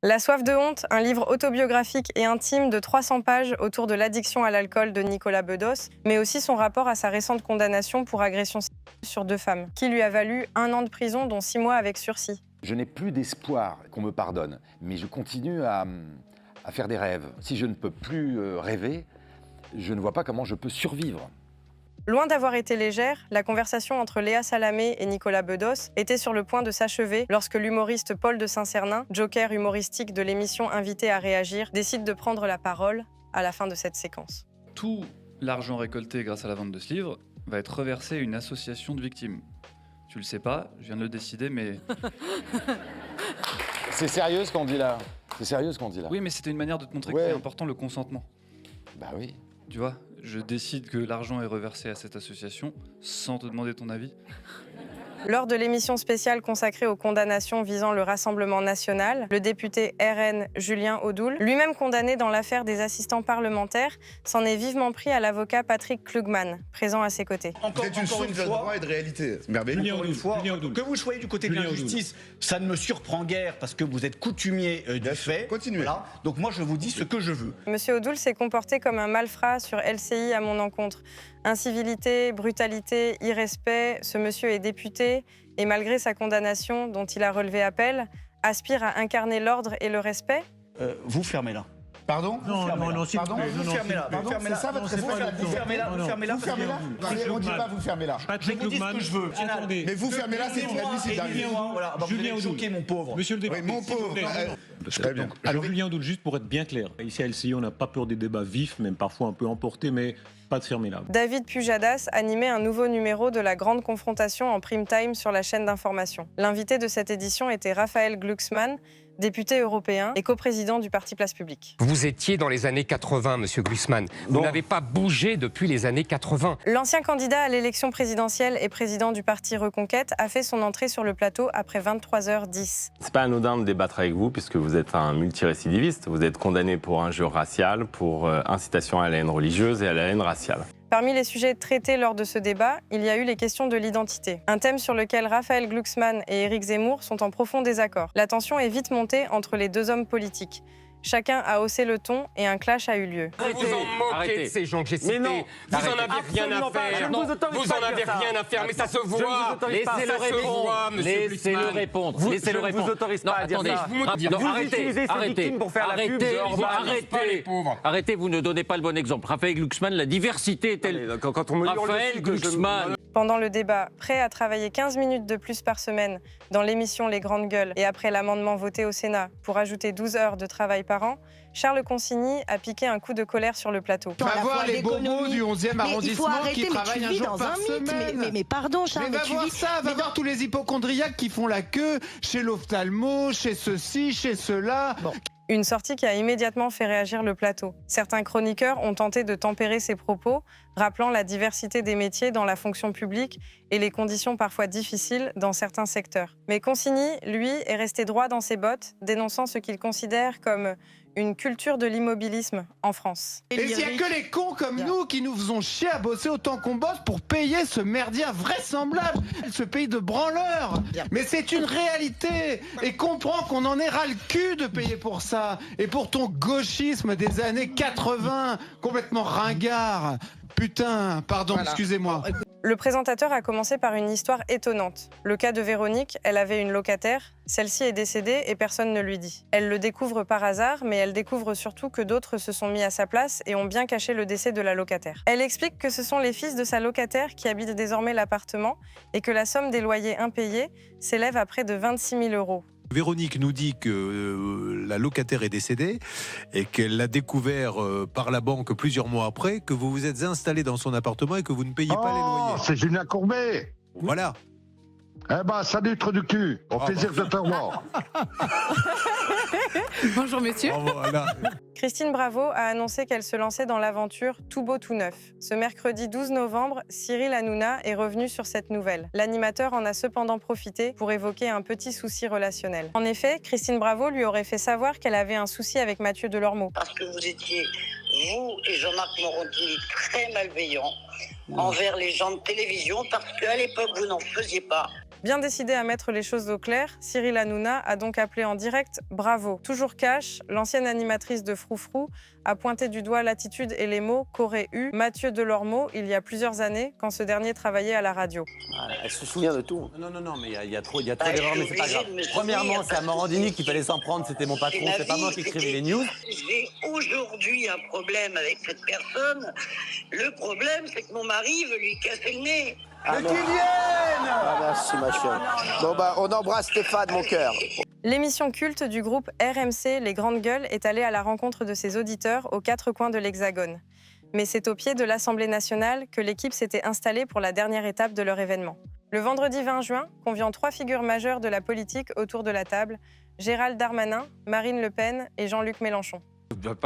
La soif de honte, un livre autobiographique et intime de 300 pages autour de l'addiction à l'alcool de Nicolas Bedos, mais aussi son rapport à sa récente condamnation pour agression sexuelle sur 2 femmes, qui lui a valu 1 an de prison, dont 6 mois avec sursis. Je n'ai plus d'espoir qu'on me pardonne, mais je continue à faire des rêves. Si je ne peux plus rêver, je ne vois pas comment je peux survivre. Loin d'avoir été légère, la conversation entre Léa Salamé et Nicolas Bedos était sur le point de s'achever lorsque l'humoriste Paul de Saint-Cernin, joker humoristique de l'émission Invité à réagir, décide de prendre la parole à la fin de cette séquence. Tout l'argent récolté grâce à la vente de ce livre va être reversé à une association de victimes. Tu le sais pas, je viens de le décider, mais... C'est sérieux ce qu'on dit là? C'est sérieux ce qu'on dit là? Oui, mais c'était une manière de te montrer que c'est important le consentement. Bah oui. Tu vois, je décide que l'argent est reversé à cette association sans te demander ton avis. Lors de l'émission spéciale consacrée aux condamnations visant le Rassemblement national, le député RN Julien Audoul, lui-même condamné dans l'affaire des assistants parlementaires, s'en est vivement pris à l'avocat Patrick Klugman, présent à ses côtés. Encore une fois, de droit et de réalité. Merveilleux. Encore une fois, que vous soyez du côté de l'injustice, ça ne me surprend guère parce que vous êtes coutumier du fait. Continuez. Voilà. Donc moi, je vous dis ce que je veux. Monsieur Audoul s'est comporté comme un malfrat sur LCI à mon encontre. Incivilité, brutalité, irrespect, ce monsieur est député et malgré sa condamnation dont il a relevé appel, aspire à incarner l'ordre et le respect. Vous fermez là. Pardon? Non, pardon, vous fermez là. Pardon, C'est ça votre vous fermez là. Vous fermez là. On dit pas vous fermez là. Je vous dis ce que je veux. Mais vous fermez là, c'est inadmissible. Voilà, vous allez choquer mon pauvre. Monsieur le député, Oui, mon pauvre. Très bien. Alors Julien Audoul, juste pour être bien clair, ici à LCI, on n'a pas peur des débats vifs, même parfois un peu emportés, mais pas de fermer là. David Pujadas animait un nouveau numéro de la grande confrontation en prime time sur la chaîne d'information. L'invité de cette édition était Raphaël Glucksmann, député européen et coprésident du parti Place Publique. Vous étiez dans les années 80, monsieur Glucksmann. Vous n'avez pas bougé depuis les années 80. L'ancien candidat à l'élection présidentielle et président du parti Reconquête a fait son entrée sur le plateau après 23h10. C'est pas anodin de débattre avec vous puisque vous êtes un multirécidiviste. Vous êtes condamné pour injure raciale, pour incitation à la haine religieuse et à la haine raciale. Parmi les sujets traités lors de ce débat, il y a eu les questions de l'identité. Un thème sur lequel Raphaël Glucksmann et Éric Zemmour sont en profond désaccord. La tension est vite montée entre les 2 hommes politiques. Chacun a haussé le ton et un clash a eu lieu. Vous vous en moquez de ces gens que j'ai cités. non, vous en avez rien à faire. Vous en avez rien à faire, mais ça se voit. Laissez-le voit, monsieur Laissez-le répondre. Laissez-le répondre. Vous autorise pas à dire ça. Arrêtez, pour faire la pub. Arrêtez, vous ne donnez pas le bon exemple. Raphaël Glucksmann, la diversité est telle. Quand on me hurle Raphaël dessus, Glucksmann. Pendant le débat, prêt à travailler 15 minutes de plus par semaine dans l'émission Les Grandes Gueules et après l'amendement voté au Sénat pour ajouter 12 heures de travail par an, Charles Consigny a piqué un coup de colère sur le plateau. Va voir les bobos du 11e arrondissement qui travaillent un jour par semaine. Mais pardon, Charles, mais va voir ça, va voir tous les hypochondriaques qui font la queue chez l'ophtalmo, chez ceci, chez cela. Bon. Une sortie qui a immédiatement fait réagir le plateau. Certains chroniqueurs ont tenté de tempérer ses propos, rappelant la diversité des métiers dans la fonction publique et les conditions parfois difficiles dans certains secteurs. Mais Consigny, lui, est resté droit dans ses bottes, dénonçant ce qu'il considère comme une culture de l'immobilisme en France. Et s'il n'y a que les cons comme nous qui nous faisons chier à bosser autant qu'on bosse pour payer ce merdier invraisemblable, ce pays de branleurs. Mais c'est une réalité. Et comprends qu'on en est ras le cul de payer pour ça. Et pour ton gauchisme des années 80, complètement ringard. Putain, pardon, voilà. Excusez-moi. Le présentateur a commencé par une histoire étonnante. Le cas de Véronique, elle avait une locataire, celle-ci est décédée et personne ne lui dit. Elle le découvre par hasard, mais elle découvre surtout que d'autres se sont mis à sa place et ont bien caché le décès de la locataire. Elle explique que ce sont les fils de sa locataire qui habitent désormais l'appartement et que la somme des loyers impayés s'élève à près de 26 000 €. Véronique nous dit que la locataire est décédée et qu'elle l'a découvert par la banque plusieurs mois après, que vous vous êtes installé dans son appartement et que vous ne payez pas les loyers. C'est Julien Courbet. Voilà. Eh ben, salut, trou du cul. Au plaisir de te voir. Bonjour, monsieur. Voilà. Christine Bravo a annoncé qu'elle se lançait dans l'aventure Tout beau, tout neuf. Ce mercredi 12 novembre, Cyril Hanouna est revenu sur cette nouvelle. L'animateur en a cependant profité pour évoquer un petit souci relationnel. En effet, Christine Bravo lui aurait fait savoir qu'elle avait un souci avec Mathieu Delormeau. Parce que vous étiez, vous et Jean-Marc Morandini, très malveillants envers les gens de télévision, parce qu'à l'époque, vous n'en faisiez pas. Bien décidé à mettre les choses au clair, Cyril Hanouna a donc appelé en direct « Bravo ». Toujours cash, l'ancienne animatrice de Froufrou a pointé du doigt l'attitude et les mots qu'aurait eu Mathieu Delormeau il y a plusieurs années quand ce dernier travaillait à la radio. Elle se souvient de tout. Non, mais il y a trop d'erreurs, mais c'est pas grave. Premièrement, c'est à Morandini qu'il fallait s'en prendre, c'était mon patron, c'est pas moi qui écrivais les news. J'ai aujourd'hui un problème avec cette personne. Le problème, c'est que mon mari veut lui casser le nez. Mais qu'ils viennent. Merci ma chérie. Bon on embrasse Stéphane, mon cœur. L'émission culte du groupe RMC Les Grandes Gueules est allée à la rencontre de ses auditeurs aux quatre coins de l'Hexagone. Mais c'est au pied de l'Assemblée nationale que l'équipe s'était installée pour la dernière étape de leur événement. Le vendredi 20 juin, conviant 3 figures majeures de la politique autour de la table, Gérald Darmanin, Marine Le Pen et Jean-Luc Mélenchon.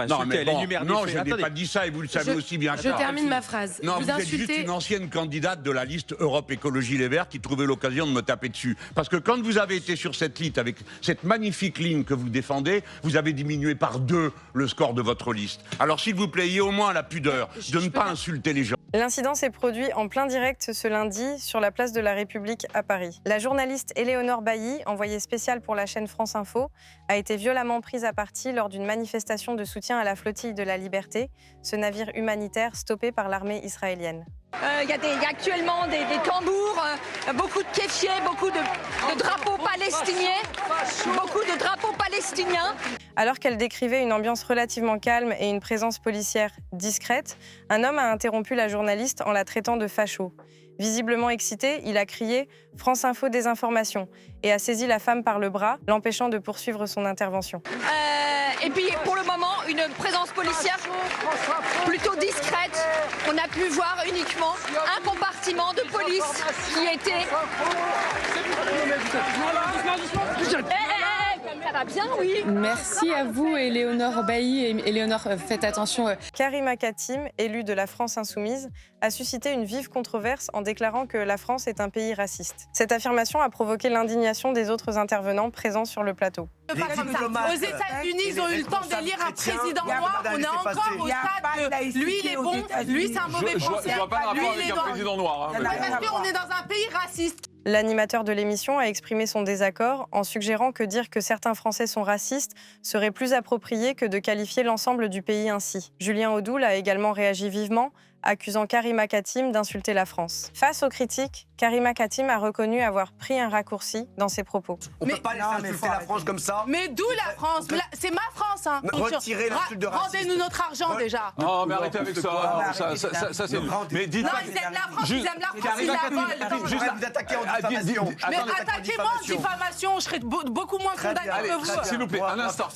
Non, mais bon, non, je n'ai pas dit ça et vous le savez aussi bien. Je termine ma phrase. Non, vous êtes juste une ancienne candidate de la liste Europe Écologie Les Verts qui trouvait l'occasion de me taper dessus. Parce que quand vous avez été sur cette liste, avec cette magnifique ligne que vous défendez, vous avez diminué par 2 le score de votre liste. Alors s'il vous plaît, ayez au moins la pudeur de ne pas insulter les gens. L'incident s'est produit en plein direct ce lundi sur la place de la République à Paris. La journaliste Éléonore Bailly, envoyée spéciale pour la chaîne France Info, a été violemment prise à partie lors d'une manifestation de soutien à la flottille de la Liberté, ce navire humanitaire stoppé par l'armée israélienne. Il y a actuellement des tambours, beaucoup de kéfiers, beaucoup de drapeaux palestiniens, Alors qu'elle décrivait une ambiance relativement calme et une présence policière discrète, un homme a interrompu la journaliste en la traitant de facho. Visiblement excité, il a crié « France Info désinformation » et a saisi la femme par le bras, l'empêchant de poursuivre son intervention. Et puis pour le moment, une présence policière plutôt discrète. On a pu voir uniquement un compartiment de police qui était... Ça va bien, oui. Merci à vous, Éléonore Bailly. Et Éléonore, faites attention. Karima Katim, élue de la France Insoumise, a suscité une vive controverse en déclarant que la France est un pays raciste. Cette affirmation a provoqué l'indignation des autres intervenants présents sur le plateau. Aux États-Unis, ils ont eu le temps d'élire un président noir. On est encore au stade de lui, il est bon, lui, c'est un mauvais français. Je vois pas de rapport avec un président noir. Parce qu'on est dans un pays raciste. L'animateur de l'émission a exprimé son désaccord en suggérant que dire que certains Français sont racistes serait plus approprié que de qualifier l'ensemble du pays ainsi. Julien Audoul a également réagi vivement, accusant Karima Katim d'insulter la France. Face aux critiques, Karima Katim a reconnu avoir pris un raccourci dans ses propos. On ne peut pas laisser insulter la France comme ça. Mais d'où la France? C'est ma France, hein. Retirez l'insulte de raciste. Rendez-nous notre argent déjà. Non, mais arrêtez avec ça. Ça c'est... Mais dites non, ils aiment la France, ils aiment la France, ils la volent. Vous attaquez en diffamation. Mais attaquez-moi en diffamation, je serai beaucoup moins condamné que vous. S'il vous plaît, un instant.